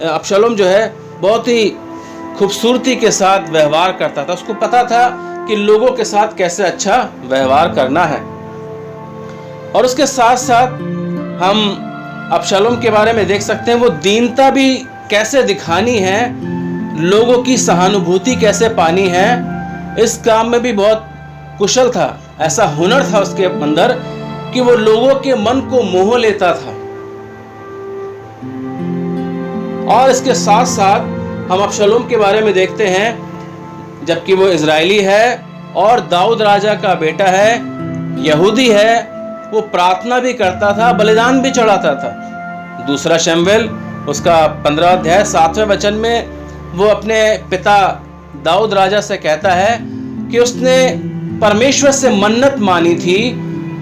अबशालोम जो है बहुत ही खूबसूरती के साथ व्यवहार करता था। उसको पता था कि लोगों के साथ कैसे अच्छा व्यवहार करना है। और उसके साथ साथ हम अबशालोम के बारे में देख सकते हैं वो दीनता भी कैसे दिखानी है, लोगों की सहानुभूति कैसे पानी है, इस काम में भी बहुत कुशल था। ऐसा हुनर था उसके अंदर कि वो लोगों के मन को मोह लेता था। और इसके साथ साथ हम अबशालोम के बारे में देखते हैं, जबकि वो इजरायली है और दाऊद राजा का बेटा है, यहूदी है, वो प्रार्थना भी करता था, बलिदान भी चढ़ाता था। दूसरा शमूएल उसका 15 अध्याय 7वें वचन में वो अपने पिता दाऊद राजा से कहता है कि उसने परमेश्वर से मन्नत मानी थी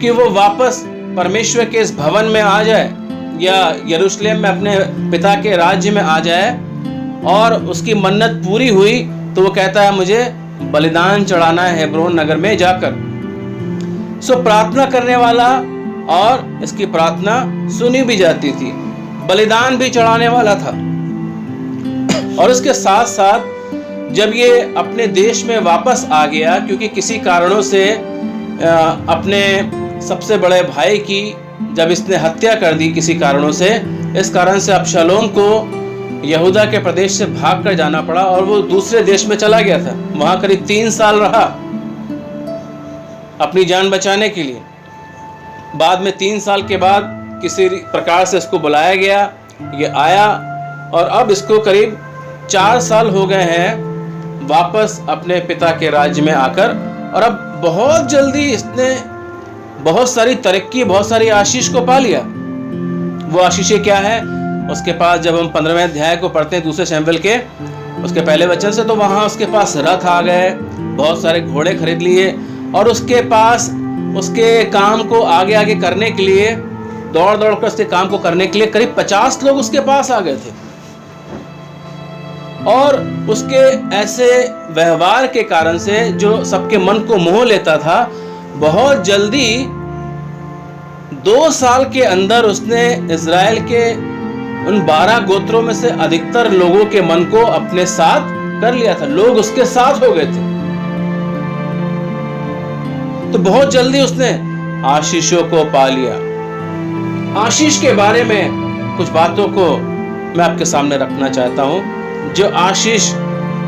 कि वो वापस परमेश्वर के इस भवन में आ जाए या यरूशलेम में अपने पिता के राज्य में आ जाए। और उसकी मन्नत पूरी हुई तो वो कहता है मुझे बलिदान चढ़ाना है हेब्रोन नगर में जाकर। सो प्रार्थना करने वाला, और इसकी प्रार्थना सुनी भी जाती थी, बलिदान भी चढ़ाने वाला था। और इसके साथ साथ जब ये अपने देश में वापस आ गया, क्योंकि किसी कारणों से अपने सबसे बड़े भाई की जब इसने हत्या कर दी किसी कारणों से, इस कारण से अबशालोम को यहूदा के प्रदेश से भाग कर जाना पड़ा और वो दूसरे देश में चला गया था। वहां करीब 3 साल रहा अपनी जान बचाने के लिए। बाद में 3 साल के बाद किसी प्रकार से इसको बुलाया गया, ये आया और अब इसको करीब 4 साल हो गए हैं वापस अपने पिता के राज्य में आकर। और अब बहुत जल्दी इसने बहुत सारी तरक्की, बहुत सारी आशीष को पा लिया। वो आशीषें क्या है उसके पास, जब हम 15वें अध्याय को पढ़ते हैं दूसरे शमूएल के उसके पहले वचन से, तो वहां उसके पास रथ आ गए, बहुत सारे घोड़े खरीद लिए और उसके पास उसके काम को आगे आगे करने के लिए, दौड़ दौड़ कर उसके काम को करने के लिए करीब 50 लोग उसके पास आ गए थे। और उसके ऐसे व्यवहार के कारण से जो सबके मन को मोह लेता था, बहुत जल्दी 2 साल के अंदर उसने इजराइल के उन 12 गोत्रों में से अधिकतर लोगों के मन को अपने साथ कर लिया था। लोग उसके साथ हो गए थे। तो बहुत जल्दी उसने आशीषों को पा लिया। आशीष के बारे में कुछ बातों को मैं आपके सामने रखना चाहता हूं, जो आशीष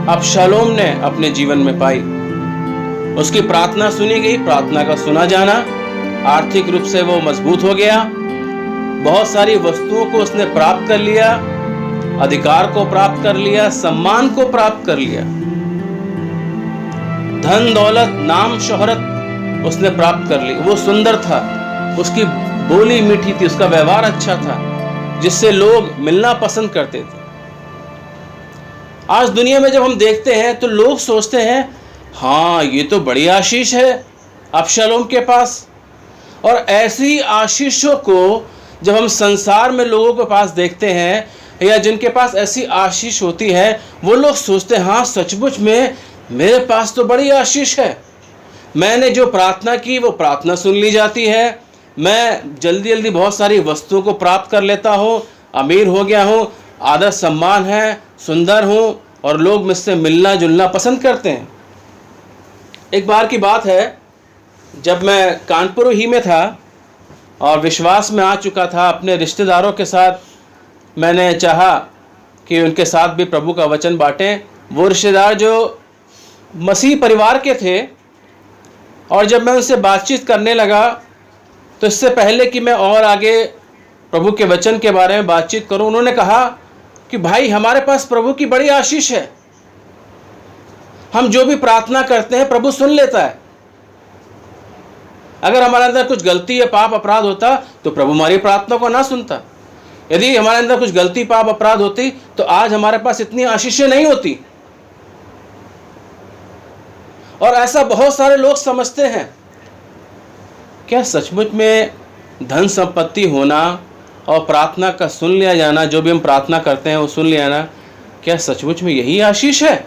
अबशालोम ने अपने जीवन में पाई। उसकी प्रार्थना सुनी गई, प्रार्थना का सुना जाना, आर्थिक रूप से वो मजबूत हो गया, बहुत सारी वस्तुओं को उसने प्राप्त कर लिया, अधिकार को प्राप्त कर लिया, सम्मान को प्राप्त कर लिया, धन दौलत नाम शोहरत उसने प्राप्त कर ली। वो सुंदर था, उसकी बोली मीठी थी, उसका व्यवहार अच्छा था, जिससे लोग मिलना पसंद करते थे। आज दुनिया में जब हम देखते हैं तो लोग सोचते हैं हाँ ये तो बड़ी आशीष है अबशालोम के पास। और ऐसी आशीषों को जब हम संसार में लोगों के पास देखते हैं या जिनके पास ऐसी आशीष होती है, वो लोग सोचते हैं हाँ सचमुच में मेरे पास तो बड़ी आशीष है, मैंने जो प्रार्थना की वो प्रार्थना सुन ली जाती है, मैं जल्दी जल्दी बहुत सारी वस्तुओं को प्राप्त कर लेता हूँ, अमीर हो गया हूँ, आदर सम्मान है, सुंदर हूँ और लोग मुझसे मिलना जुलना पसंद करते हैं। एक बार की बात है, जब मैं कानपुर ही में था और विश्वास में आ चुका था, अपने रिश्तेदारों के साथ मैंने चाहा कि उनके साथ भी प्रभु का वचन बांटें। वो रिश्तेदार जो मसीह परिवार के थे, और जब मैं उनसे बातचीत करने लगा तो इससे पहले कि मैं और आगे प्रभु के वचन के बारे में बातचीत करूं, उन्होंने कहा कि भाई हमारे पास प्रभु की बड़ी आशीष है, हम जो भी प्रार्थना करते हैं प्रभु सुन लेता है। अगर हमारे अंदर कुछ गलती या पाप अपराध होता तो प्रभु हमारी प्रार्थना को ना सुनता। यदि हमारे अंदर कुछ गलती पाप अपराध होती तो आज हमारे पास इतनी आशीषें नहीं होती। और ऐसा बहुत सारे लोग समझते हैं। क्या सचमुच में धन संपत्ति होना और प्रार्थना का सुन लिया जाना, जो भी हम प्रार्थना करते हैं वो सुन लिया जाना, क्या सचमुच में यही आशीष है?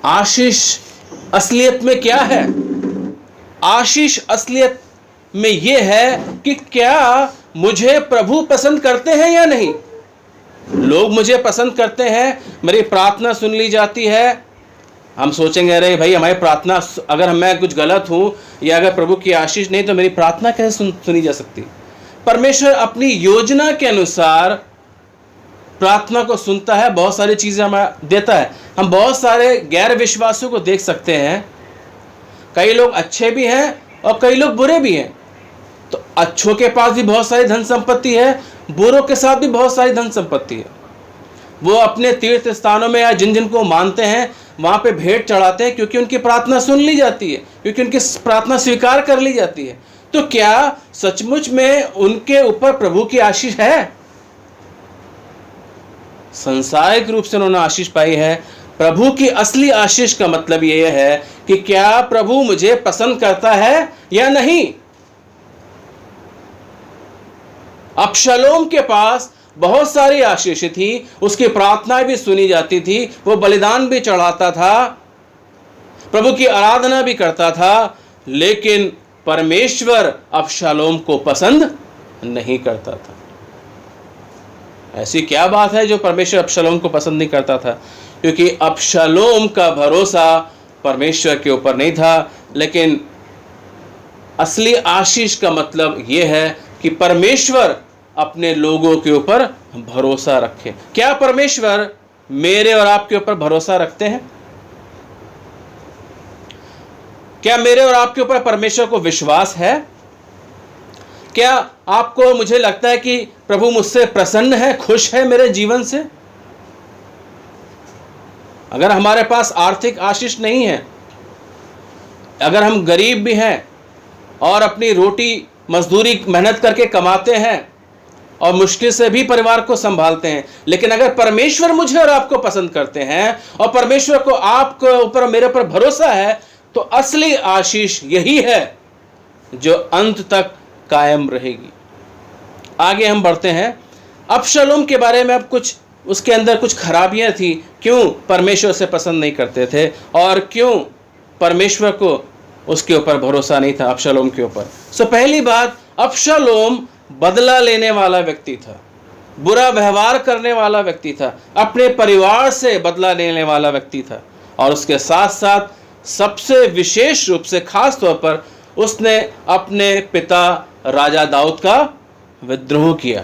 आशीष असलियत में क्या है? आशीष असलियत में यह है कि क्या मुझे प्रभु पसंद करते हैं या नहीं? लोग मुझे पसंद करते हैं, मेरी प्रार्थना सुन ली जाती है। हम सोचेंगे अरे भाई हमारी प्रार्थना, अगर मैं कुछ गलत हूं या अगर प्रभु की आशीष नहीं तो मेरी प्रार्थना कैसे सुनी जा सकती? परमेश्वर अपनी योजना के अनुसार प्रार्थना को सुनता है, बहुत सारी चीजें हमें देता है। हम बहुत सारे गैर विश्वासियों को देख सकते हैं, कई लोग अच्छे भी हैं और कई लोग बुरे भी हैं। तो अच्छों के पास भी बहुत सारी धन संपत्ति है, बुरों के साथ भी बहुत सारी धन संपत्ति है। वो अपने तीर्थ स्थानों में या जिन जिन को मानते हैं वहां पे भेंट चढ़ाते हैं, क्योंकि उनकी प्रार्थना सुन ली जाती है, क्योंकि उनकी प्रार्थना स्वीकार कर ली जाती है। तो क्या सचमुच में उनके ऊपर प्रभु की आशीष है? सांसारिक रूप से उन्होंने आशीष पाई है। प्रभु की असली आशीष का मतलब यह है कि क्या प्रभु मुझे पसंद करता है या नहीं। अबशालोम के पास बहुत सारी आशीष थी, उसकी प्रार्थनाएं भी सुनी जाती थी, वो बलिदान भी चढ़ाता था, प्रभु की आराधना भी करता था, लेकिन परमेश्वर अबशालोम को पसंद नहीं करता था। ऐसी क्या बात है जो परमेश्वर अबशालोम को पसंद नहीं करता था? क्योंकि अबशालोम का भरोसा परमेश्वर के ऊपर नहीं था। लेकिन असली आशीष का मतलब यह है कि परमेश्वर अपने लोगों के ऊपर भरोसा रखे। क्या परमेश्वर मेरे और आपके ऊपर भरोसा रखते हैं? क्या मेरे और आपके ऊपर परमेश्वर को विश्वास है? क्या आपको, मुझे लगता है कि प्रभु मुझसे प्रसन्न है, खुश है मेरे जीवन से? अगर हमारे पास आर्थिक आशीष नहीं है, अगर हम गरीब भी हैं और अपनी रोटी मजदूरी मेहनत करके कमाते हैं और मुश्किल से भी परिवार को संभालते हैं, लेकिन अगर परमेश्वर मुझे और आपको पसंद करते हैं और परमेश्वर को आपके ऊपर, मेरे ऊपर भरोसा है, तो असली आशीष यही है जो अंत तक कायम रहेगी। आगे हम बढ़ते हैं। अबशालोम के बारे में अब कुछ, उसके अंदर कुछ खराबियां थी। क्यों परमेश्वर से पसंद नहीं करते थे और क्यों परमेश्वर को उसके ऊपर भरोसा नहीं था अबशालोम के ऊपर? सो पहली बात, अबशालोम बदला लेने वाला व्यक्ति था, बुरा व्यवहार करने वाला व्यक्ति था, अपने परिवार से बदला लेने वाला व्यक्ति था, और उसके साथ साथ सबसे विशेष रूप से, खास तौर पर, उसने अपने पिता राजा दाऊद का विद्रोह किया।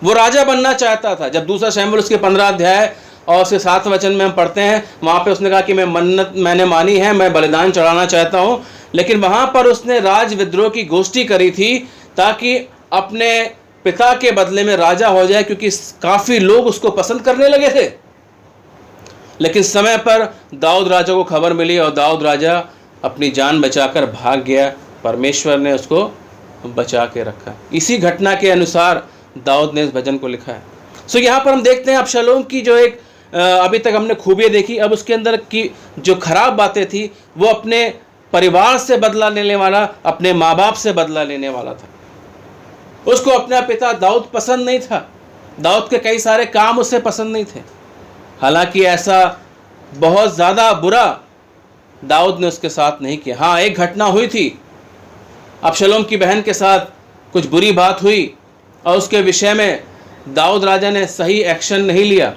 वो राजा बनना चाहता था। जब दूसरा शमूएल उसके 15 अध्याय और उसके 7 वचन में हम पढ़ते हैं, वहां पे उसने कहा कि मैंने मानी है, मैं बलिदान चढ़ाना चाहता हूं। लेकिन वहां पर उसने राज विद्रोह की गोष्ठी करी थी ताकि अपने पिता के बदले में राजा हो जाए, क्योंकि काफी लोग उसको पसंद करने लगे थे। लेकिन समय पर दाऊद राजा को खबर मिली और दाऊद राजा अपनी जान बचाकर भाग गया। परमेश्वर ने उसको बचा के रखा। इसी घटना के अनुसार दाऊद ने इस भजन को लिखा है। सो यहाँ पर हम देखते हैं अबशालोम की जो एक अभी तक हमने खूबियाँ देखी, अब उसके अंदर की जो खराब बातें थी, वो अपने परिवार से बदला लेने वाला, अपने माँ बाप से बदला लेने वाला था। उसको अपना पिता दाऊद पसंद नहीं था, दाऊद के कई सारे काम उसे पसंद नहीं थे। हालांकि ऐसा बहुत ज़्यादा बुरा दाऊद ने उसके साथ नहीं किया। हाँ, एक घटना हुई थी, अबशालोम की बहन के साथ कुछ बुरी बात हुई और उसके विषय में दाऊद राजा ने सही एक्शन नहीं लिया,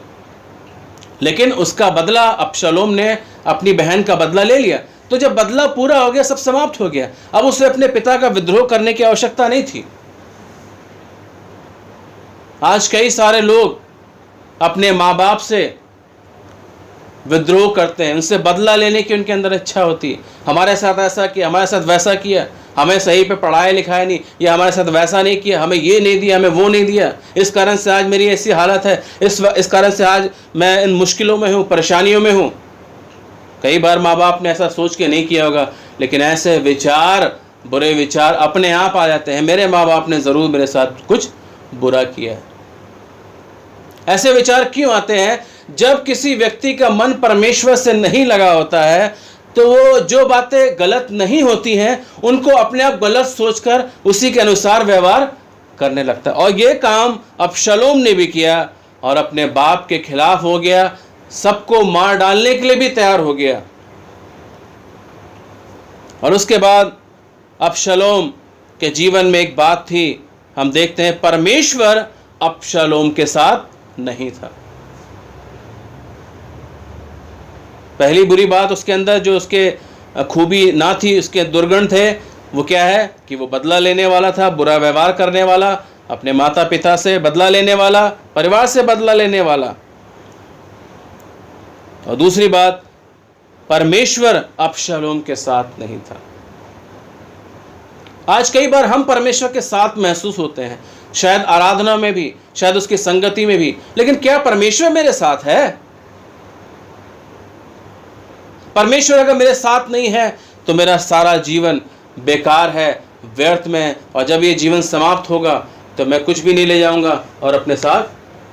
लेकिन उसका बदला अबशालोम ने अपनी बहन का बदला ले लिया। तो जब बदला पूरा हो गया, सब समाप्त हो गया, अब उसे अपने पिता का विद्रोह करने की आवश्यकता नहीं थी। आज कई सारे लोग अपने माँ बाप से विद्रोह करते हैं, उनसे बदला लेने की उनके अंदर इच्छा होती है। हमारे साथ ऐसा किया, हमारे साथ वैसा किया, हमें सही पे पढ़ाया लिखाया नहीं, या हमारे साथ वैसा नहीं किया, हमें ये नहीं दिया, हमें वो नहीं दिया, इस कारण से आज मेरी ऐसी हालत है, इस कारण से आज मैं इन मुश्किलों में हूँ, परेशानियों में हूँ। कई बार माँ बाप ने ऐसा सोच के नहीं किया होगा, लेकिन ऐसे विचार, बुरे विचार अपने आप आ जाते हैं, मेरे माँ बाप ने ज़रूर मेरे साथ कुछ बुरा किया है। ऐसे विचार क्यों आते हैं? जब किसी व्यक्ति का मन परमेश्वर से नहीं लगा होता है, तो वो जो बातें गलत नहीं होती हैं उनको अपने आप गलत सोचकर उसी के अनुसार व्यवहार करने लगता है। और ये काम अबशालोम ने भी किया और अपने बाप के खिलाफ हो गया, सबको मार डालने के लिए भी तैयार हो गया। और उसके बाद अबशालोम के जीवन में एक बात थी, हम देखते हैं परमेश्वर अबशालोम के साथ नहीं था। पहली बुरी बात उसके अंदर जो उसके खूबी ना थी, उसके दुर्गुण थे, वो क्या है कि वो बदला लेने वाला था, बुरा व्यवहार करने वाला, अपने माता पिता से बदला लेने वाला, परिवार से बदला लेने वाला। और दूसरी बात, परमेश्वर अबशालोम के साथ नहीं था। आज कई बार हम परमेश्वर के साथ महसूस होते हैं, शायद आराधना में भी, शायद उसकी संगति में भी, लेकिन क्या परमेश्वर मेरे साथ है? परमेश्वर अगर मेरे साथ नहीं है तो मेरा सारा जीवन बेकार है, व्यर्थ में, और जब ये जीवन समाप्त होगा तो मैं कुछ भी नहीं ले जाऊंगा और अपने साथ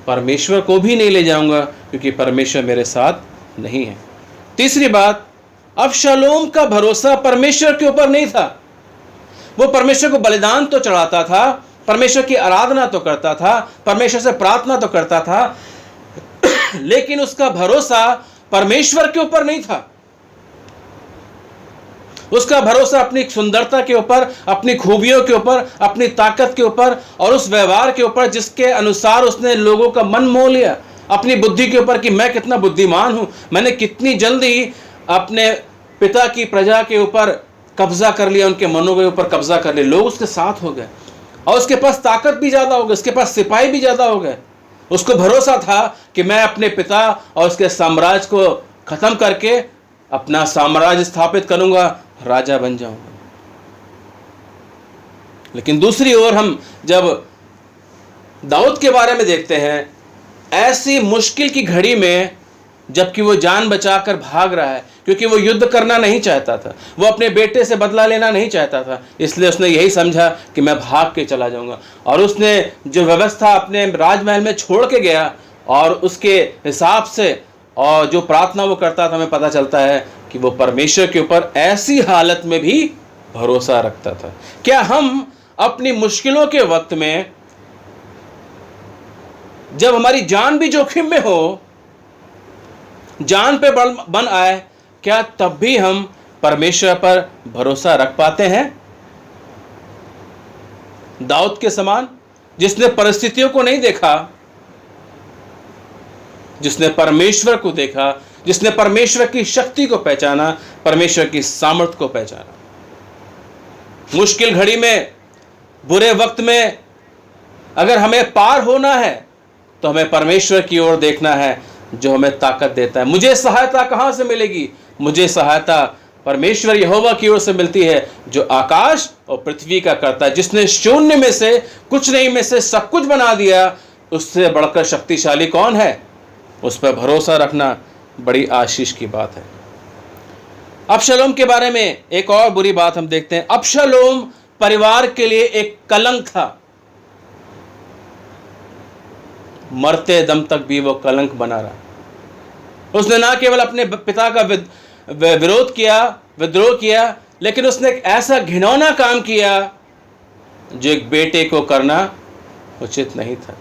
परमेश्वर को भी नहीं ले जाऊंगा, क्योंकि परमेश्वर मेरे साथ नहीं है। तीसरी बात, अबशालोम का भरोसा परमेश्वर के ऊपर नहीं था। वो परमेश्वर को बलिदान तो चढ़ाता था, परमेश्वर की आराधना तो करता था, परमेश्वर से प्रार्थना तो करता था, लेकिन उसका भरोसा परमेश्वर के ऊपर नहीं था। उसका भरोसा अपनी सुंदरता के ऊपर, अपनी खूबियों के ऊपर, अपनी ताकत के ऊपर और उस व्यवहार के ऊपर जिसके अनुसार उसने लोगों का मन मोह लिया, अपनी बुद्धि के ऊपर कि मैं कितना बुद्धिमान हूं, मैंने कितनी जल्दी अपने पिता की प्रजा के ऊपर कब्जा कर लिया, उनके मनों के ऊपर कब्जा कर लिया। लोग उसके साथ हो गए और उसके पास ताकत भी ज्यादा हो गई, उसके पास सिपाही भी ज्यादा हो गए। उसको भरोसा था कि मैं अपने पिता और उसके साम्राज्य को खत्म करके अपना साम्राज्य स्थापित करूंगा, राजा बन जाऊंगा। लेकिन दूसरी ओर हम जब दाऊद के बारे में देखते हैं, ऐसी मुश्किल की घड़ी में जबकि वो जान बचाकर भाग रहा है, क्योंकि वो युद्ध करना नहीं चाहता था, वो अपने बेटे से बदला लेना नहीं चाहता था, इसलिए उसने यही समझा कि मैं भाग के चला जाऊंगा। और उसने जो व्यवस्था अपने राजमहल में छोड़ के गया और उसके हिसाब से और जो प्रार्थना वो करता था, हमें पता चलता है कि वो परमेश्वर के ऊपर ऐसी हालत में भी भरोसा रखता था। क्या हम अपनी मुश्किलों के वक्त में, जब हमारी जान भी जोखिम में हो, जान पे बन आए, क्या तब भी हम परमेश्वर पर भरोसा रख पाते हैं? दाऊद के समान, जिसने परिस्थितियों को नहीं देखा, जिसने परमेश्वर को देखा, जिसने परमेश्वर की शक्ति को पहचाना, परमेश्वर की सामर्थ को पहचाना। मुश्किल घड़ी में, बुरे वक्त में अगर हमें पार होना है तो हमें परमेश्वर की ओर देखना है, जो हमें ताकत देता है। मुझे सहायता कहां से मिलेगी? मुझे सहायता परमेश्वर यहोवा की ओर से मिलती है, जो आकाश और पृथ्वी का करता है, जिसने शून्य में से, कुछ नहीं में से सब कुछ बना दिया। उससे बढ़कर शक्तिशाली कौन है? उस पर भरोसा रखना बड़ी आशीष की बात है। अबशालोम के बारे में एक और बुरी बात हम देखते हैं। अबशालोम परिवार के लिए एक कलंक था, मरते दम तक भी वो कलंक बना रहा। उसने ना केवल अपने पिता का विरोध किया, विद्रोह किया, लेकिन उसने एक ऐसा घिनौना काम किया जो एक बेटे को करना उचित नहीं था।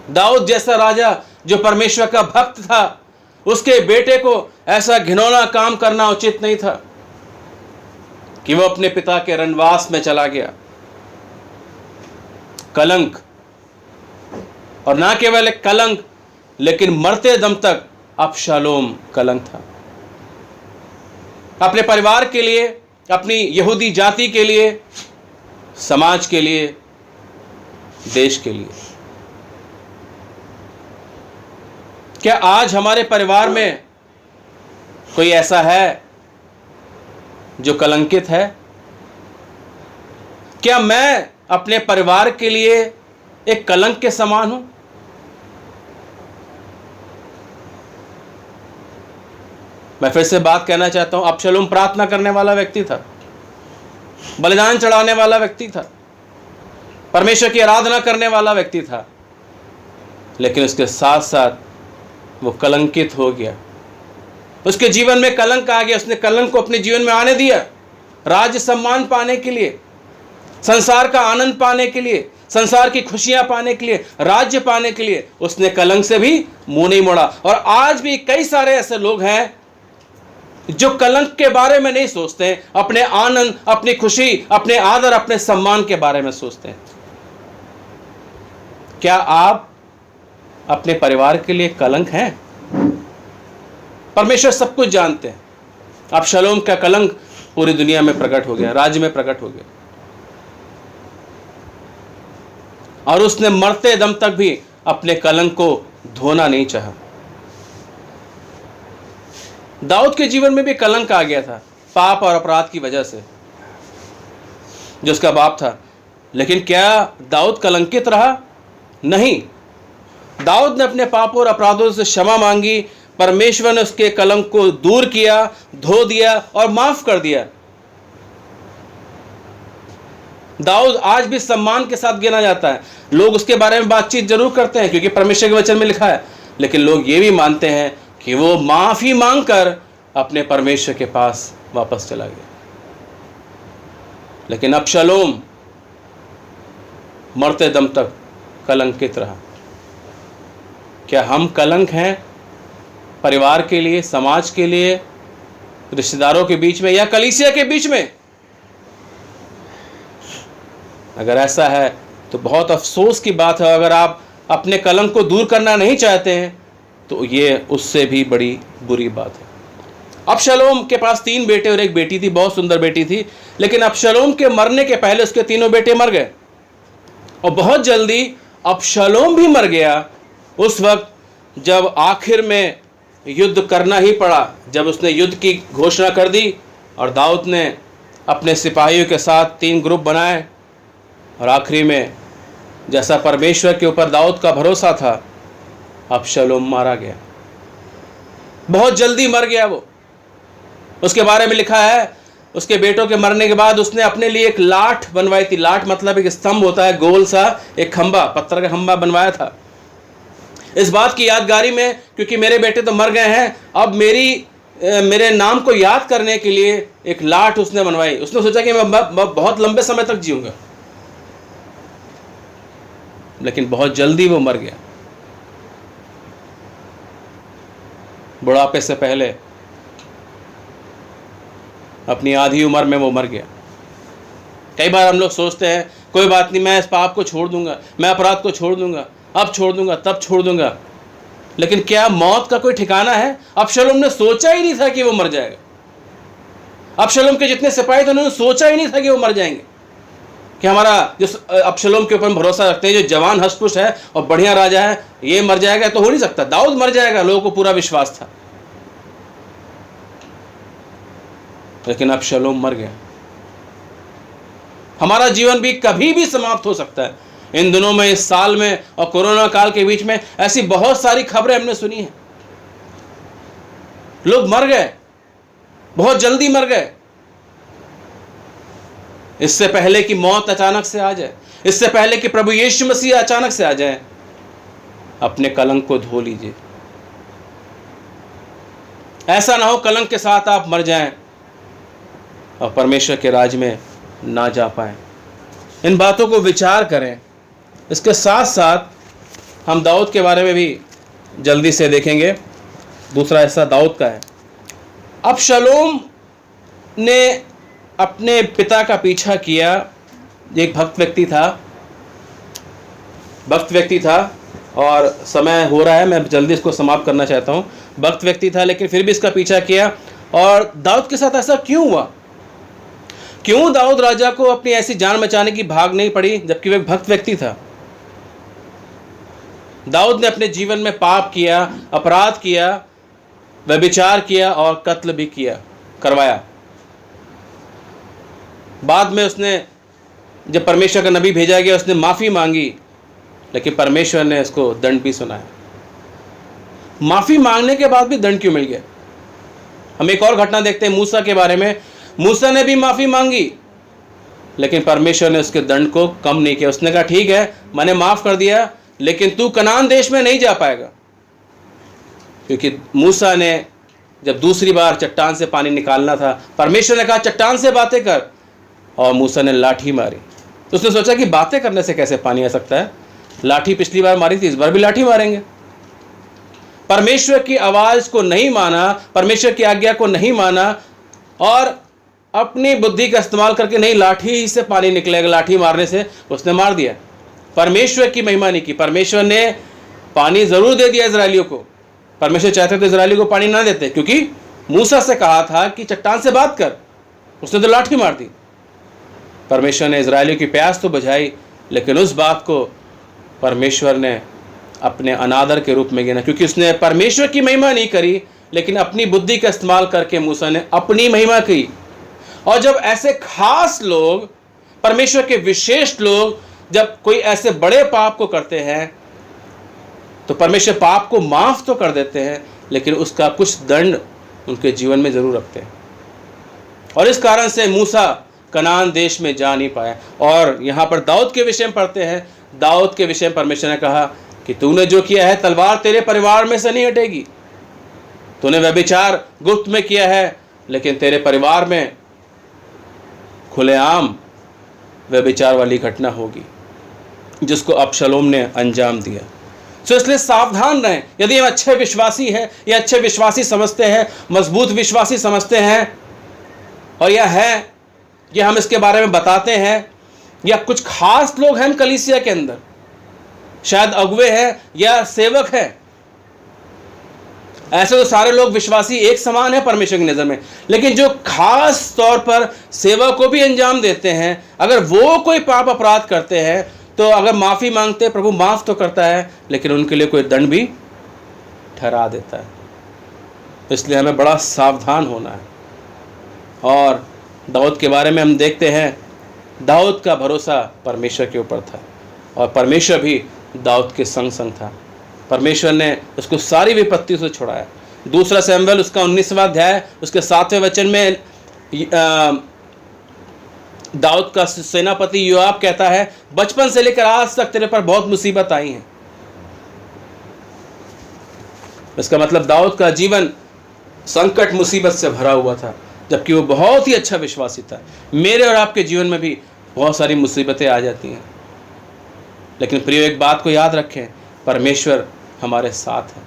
दाऊद जैसा राजा जो परमेश्वर का भक्त था, उसके बेटे को ऐसा घिनौना काम करना उचित नहीं था कि वो अपने पिता के रनवास में चला गया। कलंक, और ना केवल एक कलंक, लेकिन मरते दम तक अबशालोम कलंक था। अपने परिवार के लिए, अपनी यहूदी जाति के लिए, समाज के लिए, देश के लिए। क्या आज हमारे परिवार में कोई ऐसा है जो कलंकित है? क्या मैं अपने परिवार के लिए एक कलंक के समान हूं? मैं फिर से बात कहना चाहता हूं, अबशालोम प्रार्थना करने वाला व्यक्ति था, बलिदान चढ़ाने वाला व्यक्ति था, परमेश्वर की आराधना करने वाला व्यक्ति था, लेकिन उसके साथ साथ वो कलंकित हो गया। उसके जीवन में कलंक आ गया। उसने कलंक को अपने जीवन में आने दिया। राज्य सम्मान पाने के लिए, संसार का आनंद पाने के लिए, संसार की खुशियां पाने के लिए, राज्य पाने के लिए उसने कलंक से भी मुंह नहीं मोड़ा। और आज भी कई सारे ऐसे लोग हैं जो कलंक के बारे में नहीं सोचते हैं, अपने आनंद, अपनी खुशी, अपने आदर, अपने सम्मान के बारे में सोचते हैं। क्या आप अपने परिवार के लिए कलंक हैं? परमेश्वर सब कुछ जानते हैं। अबशालोम का कलंक पूरी दुनिया में प्रकट हो गया, राज्य में प्रकट हो गया, और उसने मरते दम तक भी अपने कलंक को धोना नहीं चाहा। दाऊद के जीवन में भी कलंक आ गया था, पाप और अपराध की वजह से, जो उसका बाप था। लेकिन क्या दाऊद कलंकित रहा? नहीं। दाऊद ने अपने पापों और अपराधों से क्षमा मांगी, परमेश्वर ने उसके कलंक को दूर किया, धो दिया और माफ कर दिया। दाऊद आज भी सम्मान के साथ गिना जाता है। लोग उसके बारे में बातचीत जरूर करते हैं क्योंकि परमेश्वर के वचन में लिखा है, लेकिन लोग ये भी मानते हैं कि वो माफी मांगकर अपने परमेश्वर के पास वापस चला गया। लेकिन अबशालोम मरते दम तक कलंकित रहा। क्या हम कलंक हैं परिवार के लिए, समाज के लिए, रिश्तेदारों के बीच में या कलीसिया के बीच में? अगर ऐसा है तो बहुत अफसोस की बात है। अगर आप अपने कलंक को दूर करना नहीं चाहते हैं तो ये उससे भी बड़ी बुरी बात है। अबशालोम के पास 3 बेटे और 1 बेटी थी, बहुत सुंदर बेटी थी। लेकिन अबशालोम के मरने के पहले उसके 3 बेटे मर गए, और बहुत जल्दी अबशालोम भी मर गया उस वक्त जब आखिर में युद्ध करना ही पड़ा, जब उसने युद्ध की घोषणा कर दी और दाऊद ने अपने सिपाहियों के साथ 3 ग्रुप बनाए, और आखिरी में जैसा परमेश्वर के ऊपर दाऊद का भरोसा था, अबशालोम मारा गया। बहुत जल्दी मर गया वो। उसके बारे में लिखा है, उसके बेटों के मरने के बाद उसने अपने लिए एक लाठ बनवाई थी। लाठ मतलब एक स्तंभ होता है, गोल सा एक खंबा, पत्थर का खंबा बनवाया था। इस बात की यादगारी में, क्योंकि मेरे बेटे तो मर गए हैं, अब मेरे नाम को याद करने के लिए एक लाठ उसने बनवाई। उसने सोचा कि मैं बहुत लंबे समय तक जीऊंगा, लेकिन बहुत जल्दी वो मर गया, बुढ़ापे से पहले, अपनी आधी उम्र में वो मर गया। कई बार हम लोग सोचते हैं कोई बात नहीं, मैं इस पाप को छोड़ दूंगा, मैं अपराध को छोड़ दूंगा, अब छोड़ दूंगा, तब छोड़ दूंगा। लेकिन क्या मौत का कोई ठिकाना है? अबशालोम ने सोचा ही नहीं था कि वो मर जाएगा। अबशालोम के जितने सिपाही थे उन्होंने सोचा ही नहीं था कि वो मर जाएंगे। कि हमारा जो अबशालोम के ऊपर भरोसा रखते हैं, जो जवान हष्टपुष्ट है और बढ़िया राजा है, ये मर जाएगा तो हो नहीं सकता। दाऊद मर जाएगा, लोगों को पूरा विश्वास था, लेकिन अबशालोम मर गया। हमारा जीवन भी कभी भी समाप्त हो सकता है। इन दिनों में, इस साल में और कोरोना काल के बीच में ऐसी बहुत सारी खबरें हमने सुनी हैं। लोग मर गए, बहुत जल्दी मर गए। इससे पहले कि मौत अचानक से आ जाए, इससे पहले कि प्रभु यीशु मसीह अचानक से आ जाए, अपने कलंक को धो लीजिए। ऐसा ना हो कलंक के साथ आप मर जाएं और परमेश्वर के राज में ना जा पाएं। इन बातों को विचार करें। इसके साथ साथ हम दाऊद के बारे में भी जल्दी से देखेंगे। दूसरा हिस्सा दाऊद का है। अबशालोम ने अपने पिता का पीछा किया। एक भक्त व्यक्ति था और समय हो रहा है, मैं जल्दी इसको समाप्त करना चाहता हूँ। भक्त व्यक्ति था लेकिन फिर भी इसका पीछा किया। और दाऊद के साथ ऐसा क्यों हुआ? क्यों दाऊद राजा को अपनी ऐसी जान बचाने की भाग नहीं पड़ी जबकि वह एक भक्त व्यक्ति था? दाऊद ने अपने जीवन में पाप किया, अपराध किया, व्यभिचार किया और कत्ल भी करवाया। बाद में उसने, जब परमेश्वर का नबी भेजा गया, उसने माफ़ी मांगी, लेकिन परमेश्वर ने उसको दंड भी सुनाया। माफ़ी मांगने के बाद भी दंड क्यों मिल गया? हम एक और घटना देखते हैं मूसा के बारे में। मूसा ने भी माफ़ी मांगी, लेकिन परमेश्वर ने उसके दंड को कम नहीं किया। उसने कहा ठीक है, मैंने माफ़ कर दिया, लेकिन तू कनान देश में नहीं जा पाएगा। क्योंकि मूसा ने जब दूसरी बार चट्टान से पानी निकालना था, परमेश्वर ने कहा चट्टान से बातें कर, और मूसा ने लाठी मारी। तो उसने सोचा कि बातें करने से कैसे पानी आ सकता है? लाठी पिछली बार मारी थी, इस बार भी लाठी मारेंगे। परमेश्वर की आवाज को नहीं माना, परमेश्वर की आज्ञा को नहीं माना और अपनी बुद्धि का इस्तेमाल करके, नहीं लाठी से पानी निकलेगा, लाठी मारने से, उसने मार दिया। परमेश्वर की महिमा नहीं की। परमेश्वर ने पानी जरूर दे दिया इजरायलियों को। परमेश्वर चाहते तो इजरायलियों को पानी ना देते, क्योंकि मूसा से कहा था कि चट्टान से बात कर, उसने तो लाठी मार दी। परमेश्वर ने इजरायलियों की प्यास तो बुझाई, लेकिन उस बात को परमेश्वर ने अपने अनादर के रूप में गिना, क्योंकि उसने परमेश्वर की महिमा नहीं करी, लेकिन अपनी बुद्धि का इस्तेमाल करके मूसा ने अपनी महिमा की। और जब ऐसे खास लोग, परमेश्वर के विशेष लोग, जब कोई ऐसे बड़े पाप को करते हैं, तो परमेश्वर पाप को माफ तो कर देते हैं, लेकिन उसका कुछ दंड उनके जीवन में जरूर रखते हैं। और इस कारण से मूसा कनान देश में जा नहीं पाया। और यहाँ पर दाऊद के विषय में पढ़ते हैं, दाऊद के विषय में परमेश्वर ने कहा कि तूने जो किया है, तलवार तेरे परिवार में से नहीं हटेगी। तूने व्यभिचार गुप्त में किया है, लेकिन तेरे परिवार में खुलेआम व्यभिचार वाली घटना होगी, जिसको अबशलोम ने अंजाम दिया। सो इसलिए सावधान रहें। यदि हम अच्छे विश्वासी हैं, या अच्छे विश्वासी समझते हैं, मजबूत विश्वासी समझते हैं, और यह है, यह हम इसके बारे में बताते हैं, या कुछ खास लोग हैं कलीसिया के अंदर, शायद अगुवे हैं या सेवक हैं, ऐसे तो सारे लोग विश्वासी एक समान है परमेश्वर की नज़र में, लेकिन जो खास तौर पर सेवा को भी अंजाम देते हैं, अगर वो कोई पाप अपराध करते हैं, तो अगर माफ़ी मांगते, प्रभु माफ़ तो करता है, लेकिन उनके लिए कोई दंड भी ठहरा देता है। इसलिए हमें बड़ा सावधान होना है। और दाऊद के बारे में हम देखते हैं, दाऊद का भरोसा परमेश्वर के ऊपर था, और परमेश्वर भी दाऊद के संग संग था। परमेश्वर ने उसको सारी विपत्ति से छुड़ाया। दूसरा शमूएल उसका 19वां अध्याय उसके 7वें वचन में दाऊद का सेनापति योआब कहता है, बचपन से लेकर आज तक तेरे पर बहुत मुसीबत आई हैं। इसका मतलब दाऊद का जीवन संकट मुसीबत से भरा हुआ था, जबकि वो बहुत ही अच्छा विश्वासी था। मेरे और आपके जीवन में भी बहुत सारी मुसीबतें आ जाती हैं, लेकिन प्रिय एक बात को याद रखें, परमेश्वर हमारे साथ है।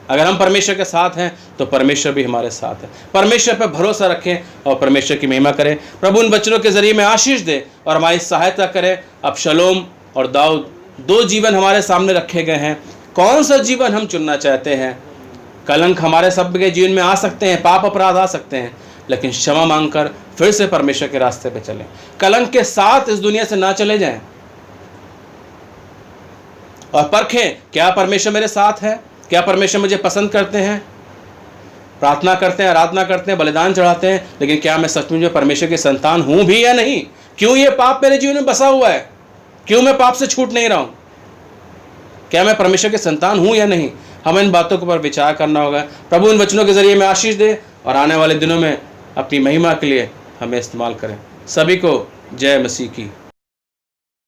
अगर हम परमेश्वर के साथ हैं तो परमेश्वर भी हमारे साथ है। परमेश्वर पर भरोसा रखें और परमेश्वर की महिमा करें। प्रभु उन बच्चों के जरिए में आशीष दे और हमारी सहायता करें। अबशलोम और दाऊद दो जीवन हमारे सामने रखे गए हैं। कौन सा जीवन हम चुनना चाहते हैं? कलंक हमारे सबके जीवन में आ सकते हैं, पाप अपराध आ सकते हैं, लेकिन क्षमा मांगकर फिर से परमेश्वर के रास्ते पे चलें। कलंक के साथ इस दुनिया से ना चले जाएं और परखें, क्या परमेश्वर मेरे साथ है? क्या परमेश्वर मुझे पसंद करते हैं? प्रार्थना करते हैं, आराधना करते हैं, बलिदान चढ़ाते हैं, लेकिन क्या मैं सचमुच में परमेश्वर की संतान हूं भी या नहीं? क्यों ये पाप मेरे जीवन में बसा हुआ है? क्यों मैं पाप से छूट नहीं रहा हूं? क्या मैं परमेश्वर की संतान हूं या नहीं? हमें इन बातों के ऊपर विचार करना होगा। प्रभु इन वचनों के जरिए में आशीष दे और आने वाले दिनों में अपनी महिमा के लिए हमें इस्तेमाल करें। सभी को जय मसीह की।